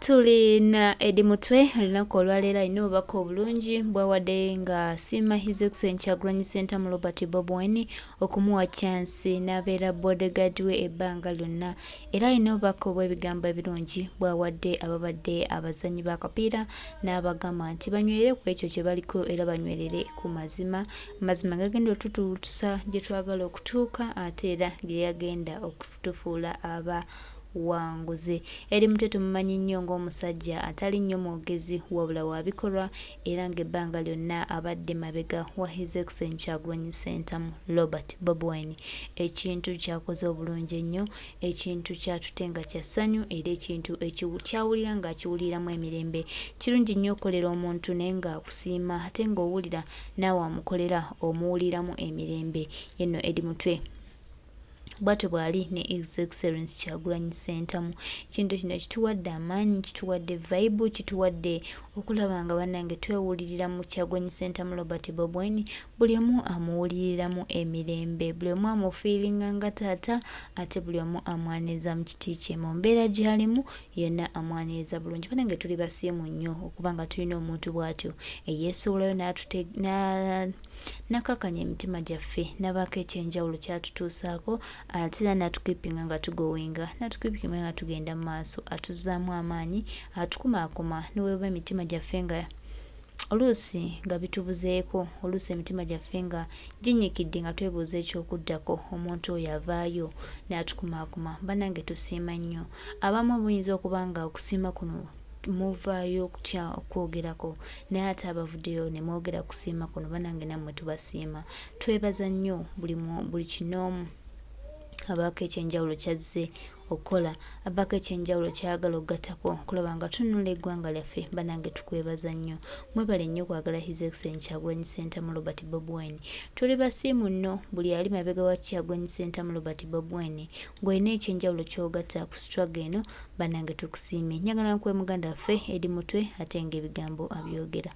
Tulina Eddie Mutwe olunaku olwaleero alina obubaka obulungi bwawadde nga asiima His Excellency Kyagulanyi Ssentamu Robert Bobi Wine okumuwa chance n'abeera bodyguard we ebbanga lyonna, era alina obubaka obw'ebigambo ebirungi bwawadde ababadde abazannyi b'akapiira n'abagamba nti banywerere ku ekyo kye baliko era banywerere ku mazima gagenda otutuusa gye twagala okutuuka ate era gye yagenda okutufuula wanguzi. Eddie Mutwe tumumanyi nnyo ng'omusajja atali nnyo mwogezi wabula wa bikolwa era ng'ebbanga lyonna abadde mabega wa His Excellency Kyagulanyi Ssentamu Robert Bobi Wine. Ekintu kyakoze obulungi ennyo, ekintu kyatutenga kya ssanyu era ekintu kyawulira ng'akiwuliramu emirembe. Kirungi nnyo okukolera omuntu naye ng'akusiima ate ng'owulira naawe amukolera omuwuliramu emirembe. Yenno Eddie Mutwe bwatyo bw'ali ne His Excellency Kyagulanyi Ssentamu. Kintu kino kituwadde amaanyi, kituwadde vibe, kituwadde okulaba nga bannange twewulirira mu Kyagulanyi Ssentamu Robert Bobi Wine, buli omu amuwuliriramu emirembe, buli omu amufiiringa nga taata ate buli omu amwaniriza mu kiti kye mu mbeera gy'alimu yonna amwaniriza bulungi. Bannange tuli basiimu nnyo okuba nga tulina omuntu bw'atyo eyeesuulayo nakakanya emitima gyaffe n'abaako ekyenjawulo kyatutuusaako ate era natukipinga nga tugowinga, natukipinga nga tugenda mu maaso, atuzzaamu amaanyi, atukumaakuma ne weeba emitima gyaffe nga oluusi nga bitubuzeeko, oluusi emitima gyaffe nga ginyikidde nga twebuuza ekyokuddako, omuntu oyo avaayo n'atukumaakuma. Bannange tusiima nnyo. Abamu muyinza okuba nga okusiima kuno muvaayo okutya okwogerako naye ate abavuddeyo ne mwogera kusiima kuno, bannange nammwe tubasiima. Twebaza nnyo buli kinoomu abaako ekyenjawulo kyazze okukola, abaako ekyenjawulo kyagala okugattako okulaba nga tununula eggwanga lyaffe. Bannange tukwebaza nnyo, mwebale nnyo okwagala His Excellency Kyagulanyi Ssentamu Robert Bobi Wine. Tuli basiimu nno buli ali mabega wa Kyagulanyi Ssentamu Robert Bobi Wine, ng'olina ekyenjawulo ky'ogatta ku struggle eno, bannange tukusiimye. Njagala nkuwe muganda waffe Eddie Mutwe ate ng'ebigambo abyogera.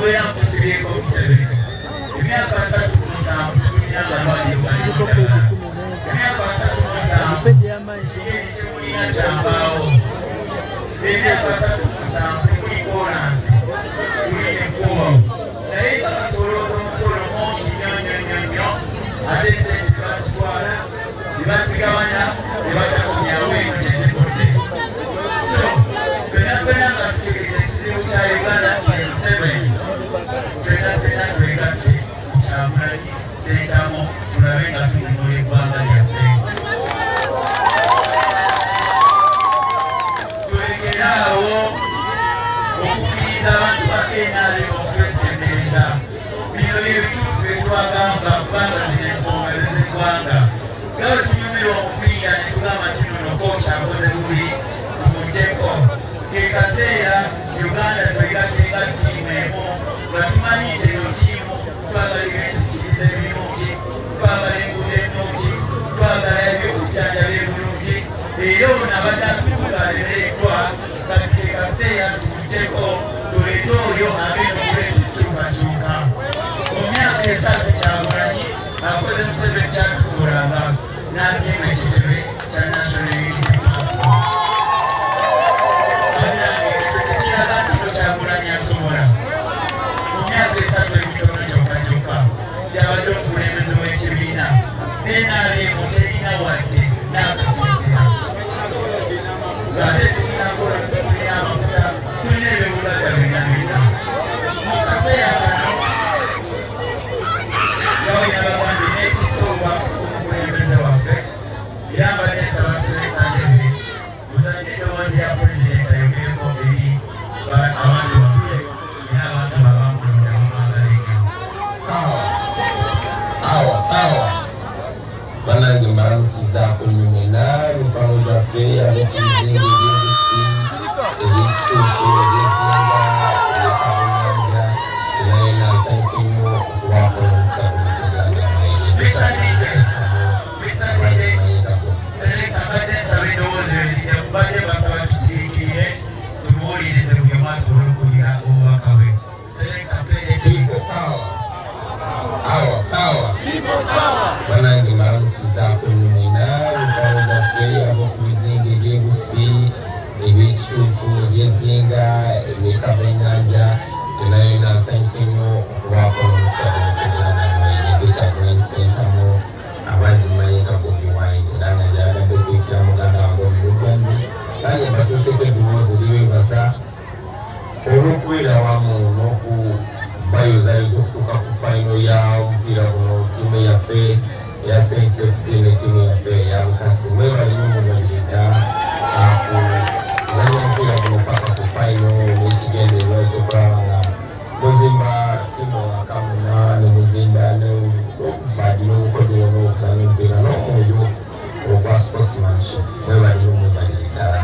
wera kusibiyeko Museveni emyaka 3 tulina abalwadde balina emyaka 3 temulina kyambaawo emyaka 3 temuli kolansi tulina enkuba naye nga basolooza omusolo mungi nnyo ate sente tebazitwala tebazigabana tebatakomyawo eno gyezivudde so fenna nga tutegeeza ekizibu kya Uganda kiri Museveni fenna twegatte Kyagulanyi Ssentamu tulabe nga tunyumola eggwanga lyaffe tulekeraawo okukkiriza abantu ba NRM okutwesembereza bino byebituufu byetwagamba kubanga zino ensonga z'eggwanga nga bwe tunyumirwa omupiira ne tugamba kinono kocha akoze bubi tumugyeko ke kaseera Uganda twegattenga ttiimu emu nga tumanyi nti eno ttiimu twagala ebyensikiriza ebirungi twagala enguudo ennungi twagala ebyobujjanjabi ebulungi era ono abadde atuuka alemereddwa kati ke kaseera tumugyeko tuleete oyo agenda okuleeta enkyukakyuka mu myaka 3 Kyagulanyi akoze Museveni kyatukulanga n'asiima ekitebe kya National Unity tekiraga nti Kyagulanyi asobola mu myaka 3 emitono gyokka gyabadde omukulembeze w'ekibiina NRM terina wadde n'akasiisira ng'ate tulina amafuta tulina ebyobugagga bigabirira mu kaseera kano gawina bagambye n'ekisooba omukulembeze waffe era mbadde nsaba Seleka Ndebe muzanye eddoboozi ya pulezidenti ayogereko eri abantu baffe era abantu babamulonda bamwangalenga awa banange mbalamusiza kunyumena mikono gyaffe ab'okubizinga eby'engusi ebyekituufu ebyezinga ebyekabonyanja naye nansanyusa nnyo okubaako omusago Seleka mbadde nsaba eddoboozi erijja kubadde basaba tusiikirire tumuwulirize buli omu asobole okuwulira obubaka bwe Seleka People power. Banange mbalamusiza kunyumena mikono gyaffe ab'okubizinga eby'engusi ebyekituufu ebyezinga ebyekabonyanja naye nansanyusa nnyo okubaako omusago Kyagulanyi Ssentamu abandi mmanyi nga Bobi Wine era nga gyagadde okuyitira muganda wange omuluganda nange mbatuuseko eddoboozi libebaza olw'okubeera wamu n'okubayozayoza okutuuka ku fayino ya omupiira guno ttiimu yaffe eya Saints FC ne ttiimu yaffe eya Bukasi mwebalimu mubalirira kulanya omupiira guno paka ku fayino n'ekigendererwa ekyokulaba nga muzimba ttiimu wakamuna ne muzimba n'okubadira obukodero n'okuzanya omupiira n'omwoyo ogwa sportsmanship mwebalimu mubalirira ddala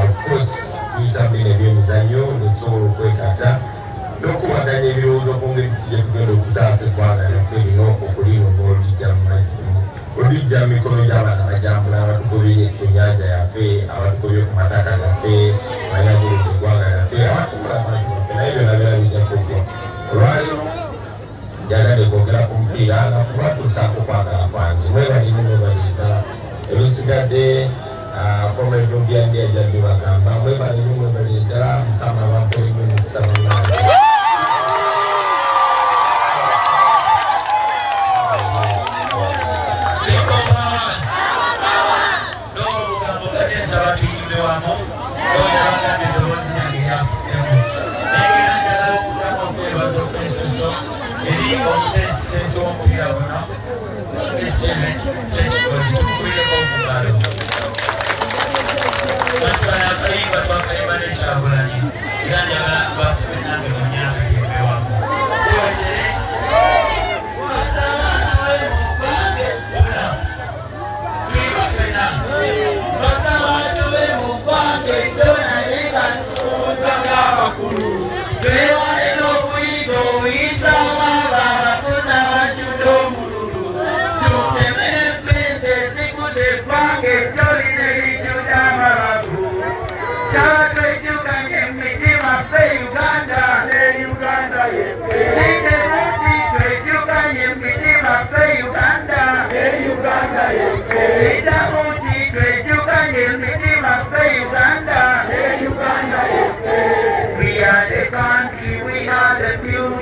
of course tuyita bino ebyemizannyo netusobola okwekata n'okubaganya ebirowoozo ku ngeri gye tugenda okutaasa eggwanga lyaffe lino okulino ng'olijja mu mikono gy'abantu abajambula abatugobye ku nnyanja yaffe abatugobye ku mataka gaffe banyaguludde eggwanga lyaffe abatugula abantu baffe naye byonna birabijja kujja olwaliro njagadde kwogera ku mupiira nga kubatuusaako kwagala kwange mwebalimu mwebaliriza ebisigadde komendo byandi ajadde bagamba mwebalimu mwebalire ddala mukama bamperimu mukusaba nange Kyagulanyi era njagala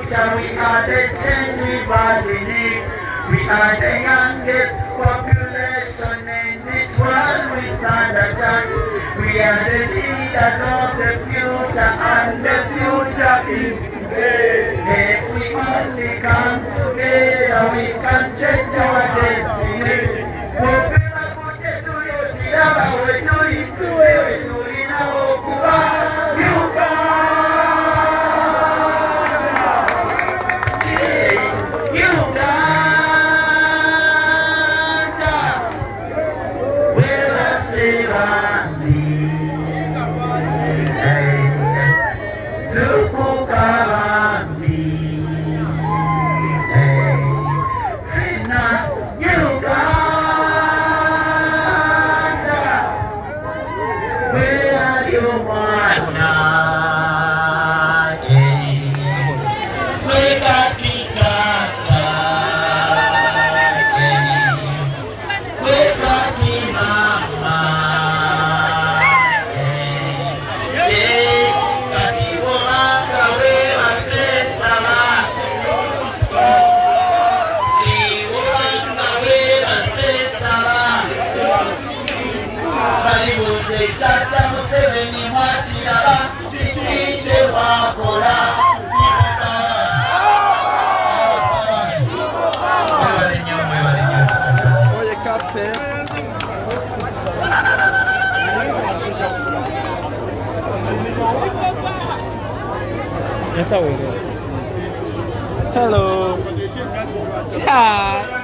future, we are the change we badly need. We are the youngest population in this world, we stand a chance. We are the leaders of the future, and the future is today. If we only come together, we can change our destiny. Wopema kuche tuliotiraba wetulisuwe wetulina okuba Yes, I will. Hello. Yeah.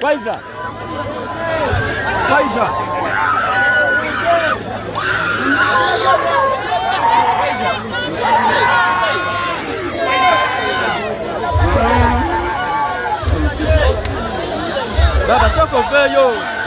Waiza. Baba soko veyo.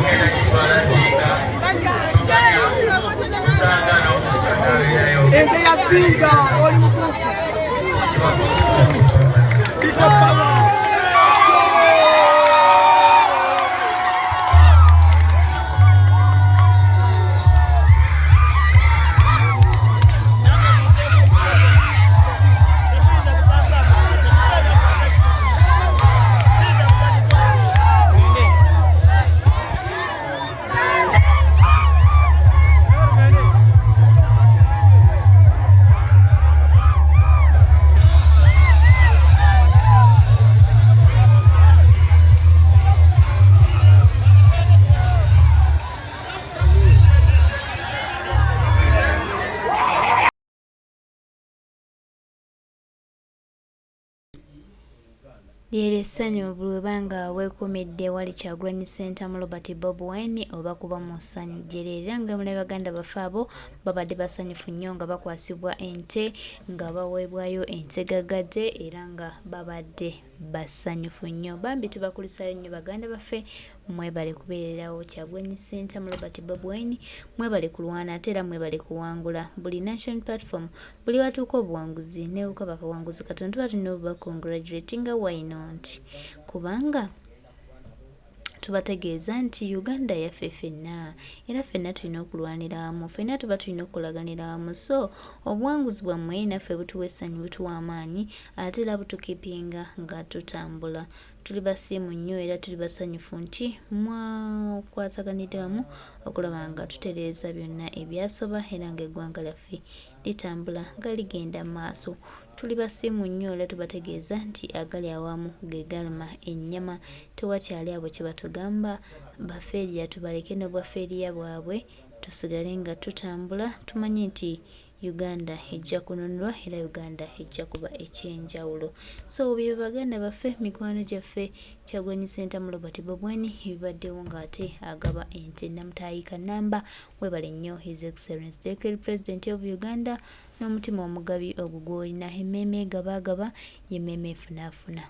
Tugenda kitwala Zinga lyero essanyu buli webanga weekumidde wali Kyagulanyi Center mu Robert Bob Wine oba kuba mu ssanyu gyereera nga mulabe baganda baffe abo babadde basanyufu nnyo nga bakwasibwa ente nga baweebwayo ente gagadde era nga babadde basanyufu nnyo. Bambi tubakulisayo nnyo baganda baffe, mwebale kubeererawo Kyagulanyi Center mu Robert Bob Wine, mwebale kulwana ate era mwebale kuwangula buli national platform, buli watuuka obuwanguzi ne bukaba kawanguzi katono tuba tulina obuba congratulatinga why not, kubanga tubategeeza nti Uganda yaffe ffenna era ffenna tulina okulwanira wamu, ffenna tuba tulina okulaganira wamu. So obuwanguzi bwammwe naffe butuwa essanyu, butuwa amaanyi ate era butukipinga nga tutambula. Tuli basiimu nnyo era tuli basanyufu nti mwakwataganidde wamu okulaba nga tutereeza byonna ebyasoba era nga eggwanga lyaffe litambula nga ligenda mu maaso. Tuli basiimu nnyo era tubategeeza nti agali awamu ge galuma ennyama, tewakyali abo kye batugamba bafeeriya tubaleke n'obwafeeriya bwabwe tusigale nga tutambula, tumanye nti Uganda ejja kununulwa era Uganda ejja kuba ekyenjawulo. So bye baganda baffe, mikwano gyaffe, Kyagulanyi Center mu Robert Bob Wine ebibaddewo ng'ate agaba ente Namutaayi Kanamba, webale nnyo His Excellency Declared President of Uganda, n'omutima omugabi ogwo gw'olina, emmeeme gabaagaba y'emmeeme efunaafuna.